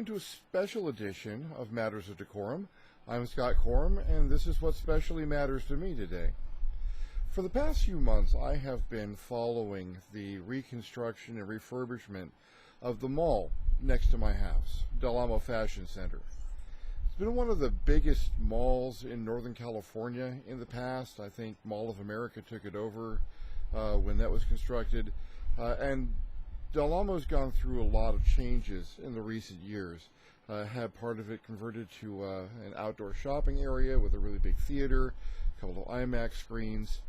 welcome to a special edition of Matters of DeCorum. I'm Scott Corum, and this is what specially matters to me today. For the past few months, I have been following the reconstruction and refurbishment of the mall next to my house, Amo Fashion Center. It's been one of the biggest malls in Northern California in the past. I think Mall of America took it over when that was constructed, and Del Amo's gone through a lot of changes in the recent years. Had part of it converted to an outdoor shopping area with a really big theater, a couple of IMAX screens.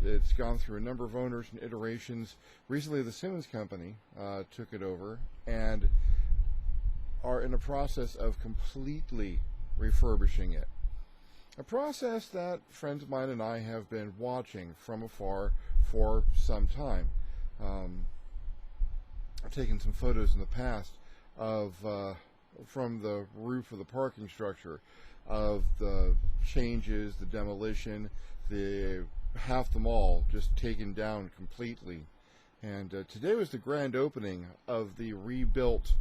It's gone through a number of owners and iterations. Recently, the Simmons Company took it over and are in a process of completely refurbishing it. A process that friends of mine and I have been watching from afar for some time. I've taken some photos in the past of from the roof of the parking structure of the changes, the demolition, the half the mall just taken down completely. And today was the grand opening of the rebuilt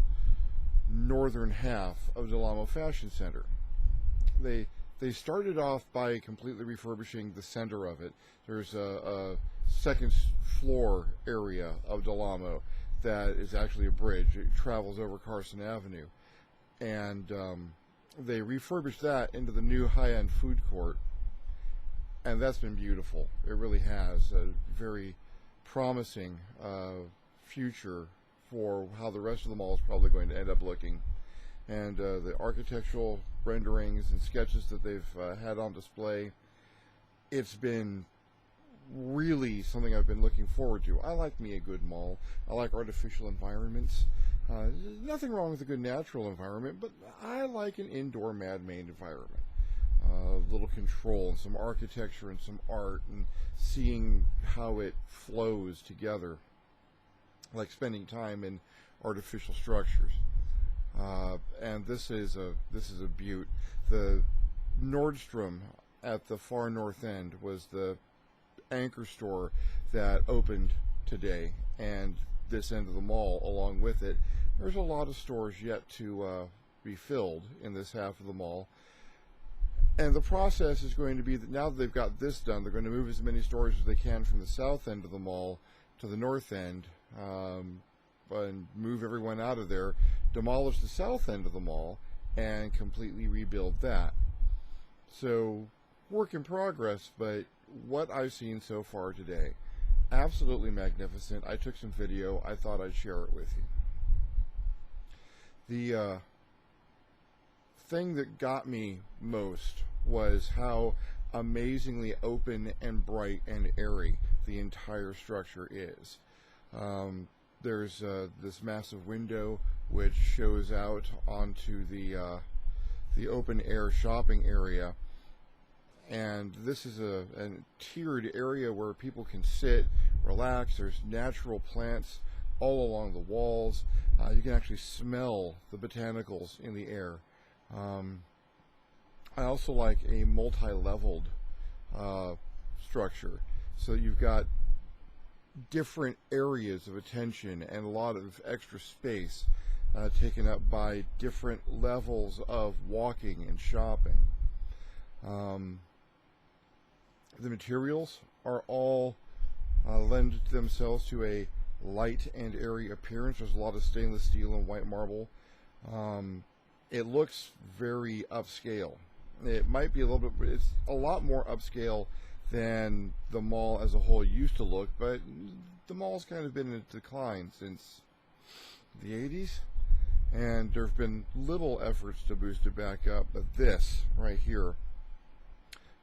northern half of Amo Fashion Center. They started off by completely refurbishing the center of it. There's a second floor area of Del Amo that is actually a bridge. It travels over Carson Avenue. And they refurbished that into the new high-end food court. And that's been beautiful. It really has. A very promising future for how the rest of the mall is probably going to end up looking. And the architectural renderings and sketches that they've had on display, it's been really something I've been looking forward to. I like me a good mall. I like artificial environments. Nothing wrong with a good natural environment, but I like an indoor man-made environment. A little control and some architecture and some art and seeing how it flows together, like spending time in artificial structures. And this is a beaut. The Nordstrom at the far north end was the anchor store that opened today, and this end of the mall along with it. There's a lot of stores yet to be filled in this half of the mall, and the process is going to be that now that they've got this done, they're going to move as many stores as they can from the south end of the mall to the north end, and move everyone out of there, demolish the south end of the mall, and completely rebuild that. So, work in progress, but what I've seen so far today, absolutely magnificent. I took some video. I thought I'd share it with you. The thing that got me most was how amazingly open and bright and airy the entire structure is. There's this massive window which shows out onto the open air shopping area. And this is a tiered area where people can sit, relax. There's natural plants all along the walls. You can actually smell the botanicals in the air. I also like a multi-leveled structure. So you've got different areas of attention and a lot of extra space taken up by different levels of walking and shopping. The materials are all lend themselves to a light and airy appearance. There's a lot of stainless steel and white marble. It looks very upscale. It might be a little bit, it's a lot more upscale than the mall as a whole used to look, but the mall's kind of been in decline since the 80s, and there have been little efforts to boost it back up, but this right here.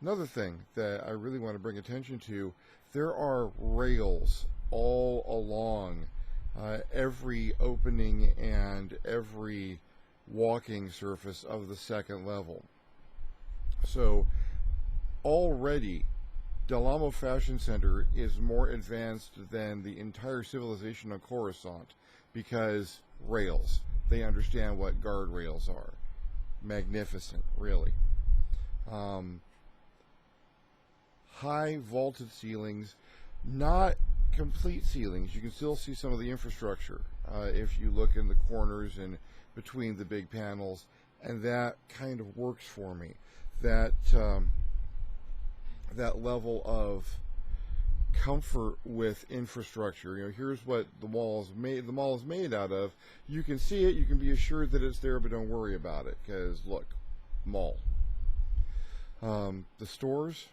Another thing that I really want to bring attention to, there are rails all along every opening and every walking surface of the second level. So already Del Amo Fashion Center is more advanced than the entire civilization of Coruscant because rails. They understand what guardrails are. Magnificent, really. High vaulted ceilings, not complete ceilings. You can still see some of the infrastructure if you look in the corners and between the big panels, and that kind of works for me. That that level of comfort with infrastructure. You know, here's what the mall is made. The mall is made out of. You can see it. You can be assured that it's there, but don't worry about it. Because look, mall. The stores,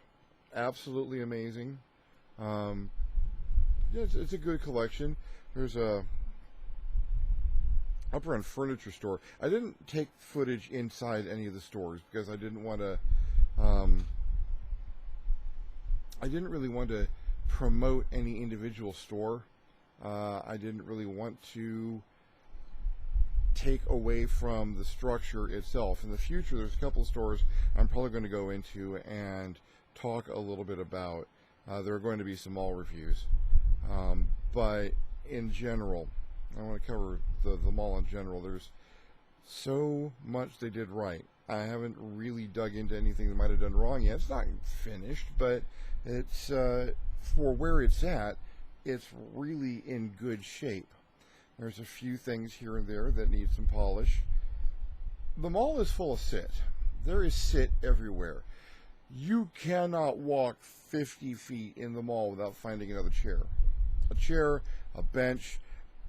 absolutely amazing. Yeah, it's a good collection. There's a upper end furniture store. I didn't take footage inside any of the stores because I didn't want to. I didn't really want to promote any individual store. I didn't really want to take away from the structure itself. In the future, there's a couple of stores I'm probably going to go into and talk a little bit about. There are going to be some mall reviews. But in general, I want to cover the mall in general. There's so much they did right. I haven't really dug into anything they might have done wrong yet. It's not finished, but it's for where it's at, it's really in good shape. There's a few things here and there that need some polish. The mall is full of sit. There is sit everywhere. You cannot walk 50 feet in the mall without finding another chair. A chair, a bench.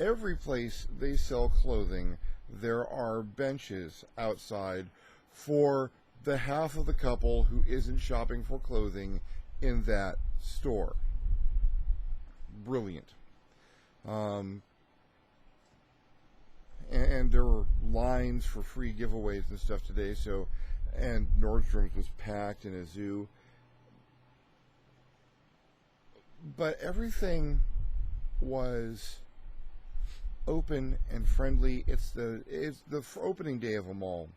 Every place they sell clothing, there are benches outside for the half of the couple who isn't shopping for clothing in that store. Brilliant. And there were lines for free giveaways and stuff today, so, and Nordstrom's was packed in a zoo. But everything was open and friendly. It's the opening day of a mall.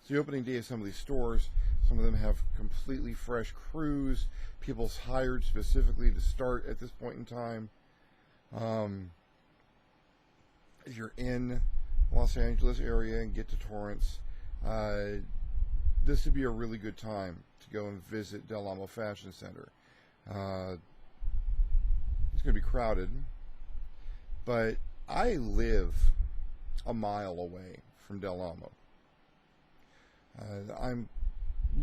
It's the opening day of some of these stores. Some of them have completely fresh crews, people hired specifically to start at this point in time. If you're in Los Angeles area and get to Torrance, this would be a really good time to go and visit Del Amo Fashion Center. It's going to be crowded, but I live a mile away from Del Amo. I'm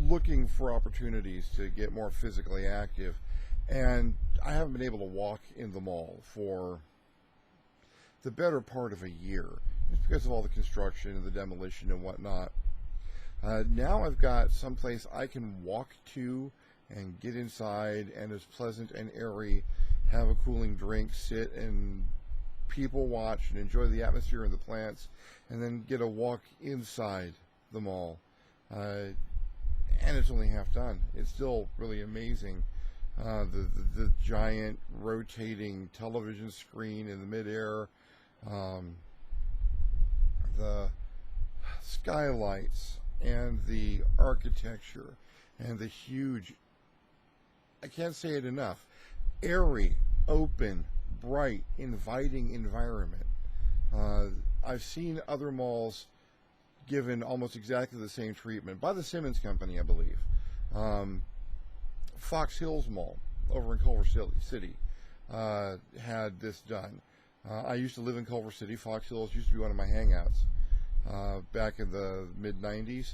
looking for opportunities to get more physically active, and I haven't been able to walk in the mall for the better part of a year. It's because of all the construction and the demolition and whatnot. Now I've got someplace I can walk to and get inside, and it's pleasant and airy, have a cooling drink, sit and people watch and enjoy the atmosphere and the plants, and then get a walk inside the mall. And it's only half done. It's still really amazing. The giant rotating television screen in the midair, the skylights and the architecture and the huge, I can't say it enough, airy, open, bright, inviting environment. I've seen other malls given almost exactly the same treatment by the Simmons Company, I believe. Fox Hills Mall over in Culver City had this done. I used to live in Culver City. Fox Hills used to be one of my hangouts back in the mid-90s,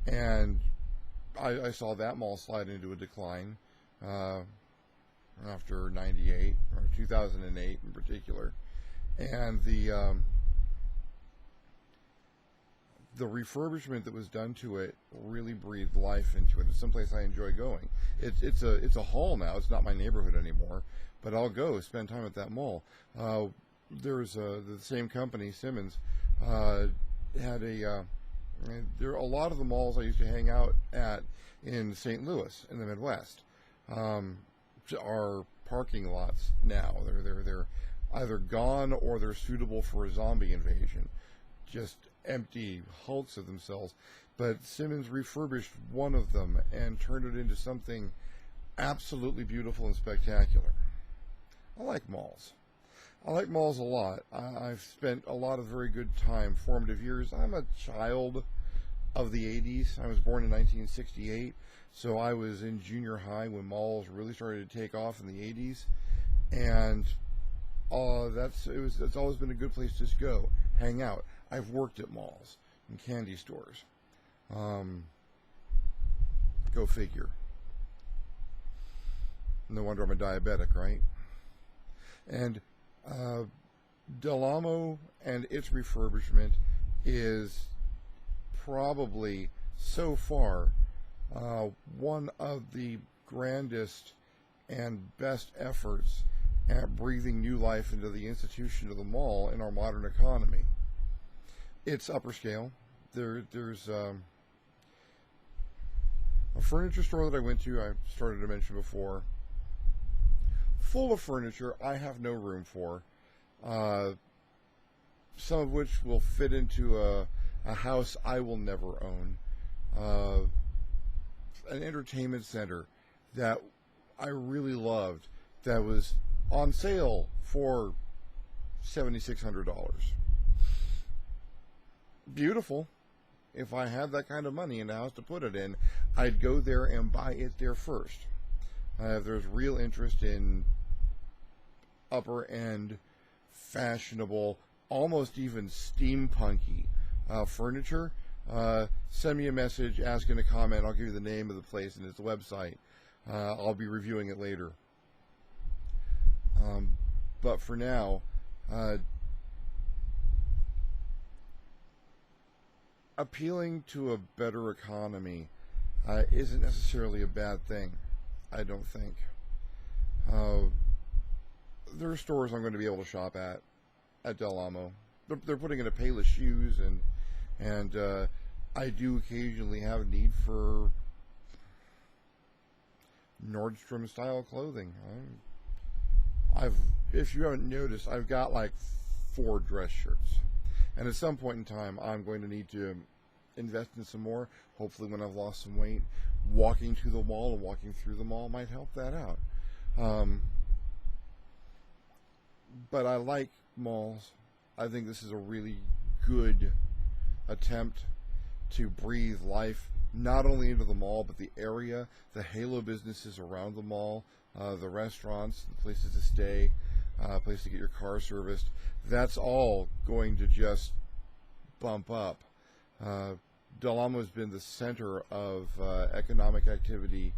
and I saw that mall slide into a decline after 98 or 2008 in particular, and the refurbishment that was done to it really breathed life into it. It's someplace I enjoy going. It's a hall now. It's not my neighborhood anymore, but I'll go spend time at that mall. There's the same company, Simmons, had there are a lot of the malls I used to hang out at in St. Louis in the Midwest are parking lots now. They're either gone or they're suitable for a zombie invasion. Just empty hulks of themselves. But Simmons refurbished one of them and turned it into something absolutely beautiful and spectacular. I like malls. I like malls a lot. I've spent a lot of very good time, formative years. I'm a child of the 80s. I was born in 1968, so I was in junior high when malls really started to take off in the 80s, and that's always been a good place to just go, hang out. I've worked at malls and candy stores. Go figure. No wonder I'm a diabetic, right? And Del Amo and its refurbishment is probably so far one of the grandest and best efforts at breathing new life into the institution of the mall in our modern economy. It's upper scale. There's a furniture store that I went to, I started to mention before, full of furniture I have no room for, some of which will fit into a house I will never own, an entertainment center that I really loved that was on sale for $7,600. Beautiful. If I had that kind of money in the house to put it in, I'd go there and buy it there first. If there's real interest in upper end, fashionable, almost even steampunky furniture, send me a message, ask in a comment. I'll give you the name of the place and its website. I'll be reviewing it later. But for now, appealing to a better economy isn't necessarily a bad thing, I don't think. There are stores I'm going to be able to shop at Del Amo. They're putting in a Payless shoes, and I do occasionally have a need for Nordstrom style clothing. If you haven't noticed, I've got like 4 dress shirts, and at some point in time I'm going to need to invest in some more. Hopefully when I've lost some weight, walking to the mall and walking through the mall might help that out. But I like malls. I think this is a really good attempt to breathe life not only into the mall, but the area, the halo businesses around the mall, the restaurants, the places to stay, place to get your car serviced. That's all going to just bump up. Del Amo has been the center of economic activity,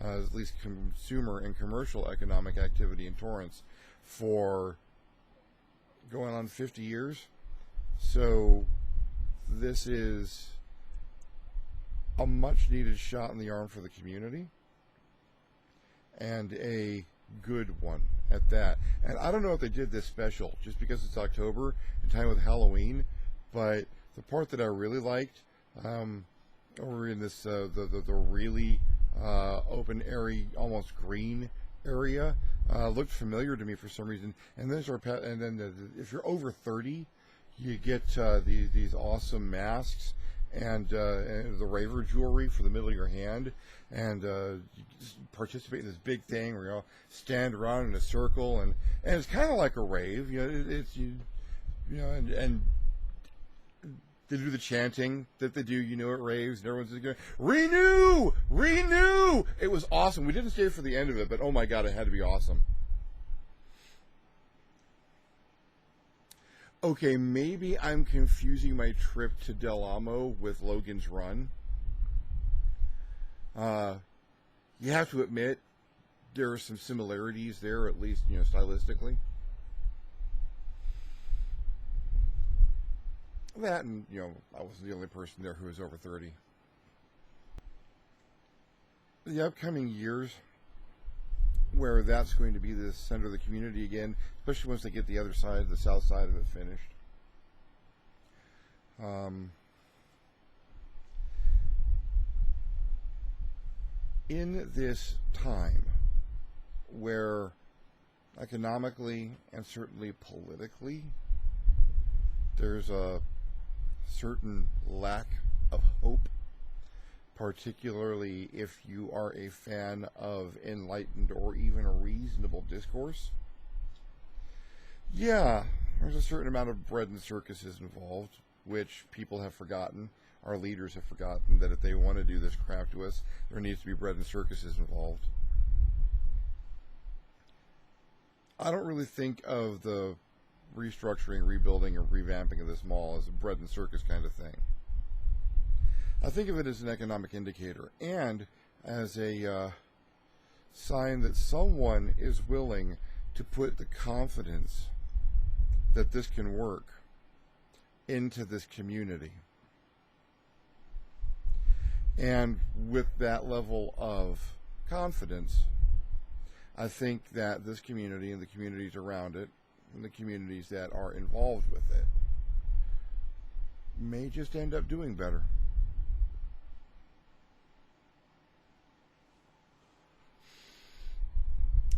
at least consumer and commercial economic activity in Torrance, for going on 50 years. So this is a much needed shot in the arm for the community, and a good one at that. And I don't know if they did this special just because it's October in time with Halloween, but the part that I really liked, over in this the really open area, almost green area, looked familiar to me for some reason. And then if you're over 30, you get these awesome masks and the raver jewelry for the middle of your hand, and you just participate in this big thing where you all stand around in a circle, and it's kind of like a rave, and they do the chanting that they do, at raves, and everyone's just going, renew, renew. It was awesome. We didn't stay for the end of it, but oh my God, it had to be awesome. Okay, maybe I'm confusing my trip to Del Amo with Logan's Run. You have to admit, there are some similarities there, at least, stylistically. That, and, I wasn't the only person there who was over 30. The upcoming years, where that's going to be the center of the community again, especially once they get the other side, the south side of it finished. In this time where economically and certainly politically there's a certain lack of hope, particularly if you are a fan of enlightened or even a reasonable discourse. Yeah, there's a certain amount of bread and circuses involved, which people have forgotten. Our leaders have forgotten that if they want to do this crap to us, there needs to be bread and circuses involved. I don't really think of the restructuring, rebuilding, or revamping of this mall as a bread and circus kind of thing. I think of it as an economic indicator and as a sign that someone is willing to put the confidence that this can work into this community. And with that level of confidence, I think that this community and the communities around it and the communities that are involved with it may just end up doing better.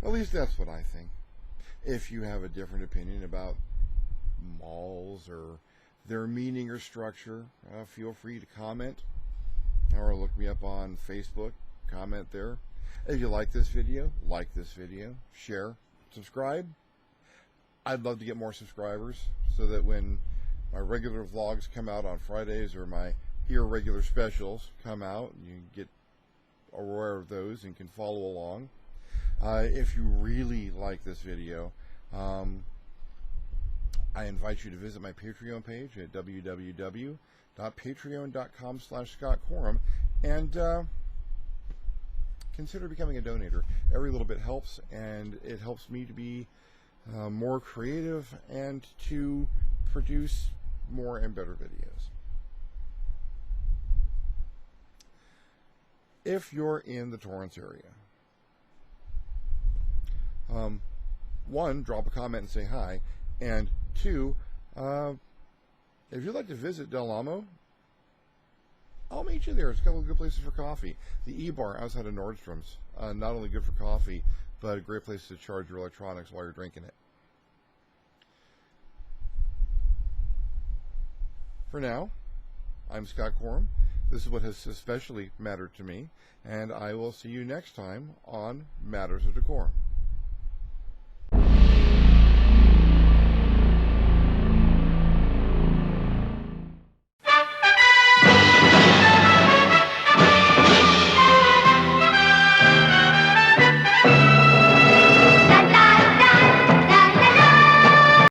At least that's what I think. If you have a different opinion about malls or their meaning or structure, feel free to comment or look me up on Facebook, comment there. If you like this video, share, subscribe. I'd love to get more subscribers so that when my regular vlogs come out on Fridays or my irregular specials come out, you get aware of those and can follow along. If you really like this video, I invite you to visit my Patreon page at www.patreon.com/ScottCorum and consider becoming a donator. Every little bit helps, and it helps me to be more creative and to produce more and better videos. If you're in the Torrance area, one, drop a comment and say hi, and two, if you'd like to visit Del Amo, I'll meet you there. There's a couple of good places for coffee. The E-Bar outside of Nordstrom's, not only good for coffee, but a great place to charge your electronics while you're drinking it. For now, I'm Scott Corum. This is what has especially mattered to me, and I will see you next time on Matters of DeCorum.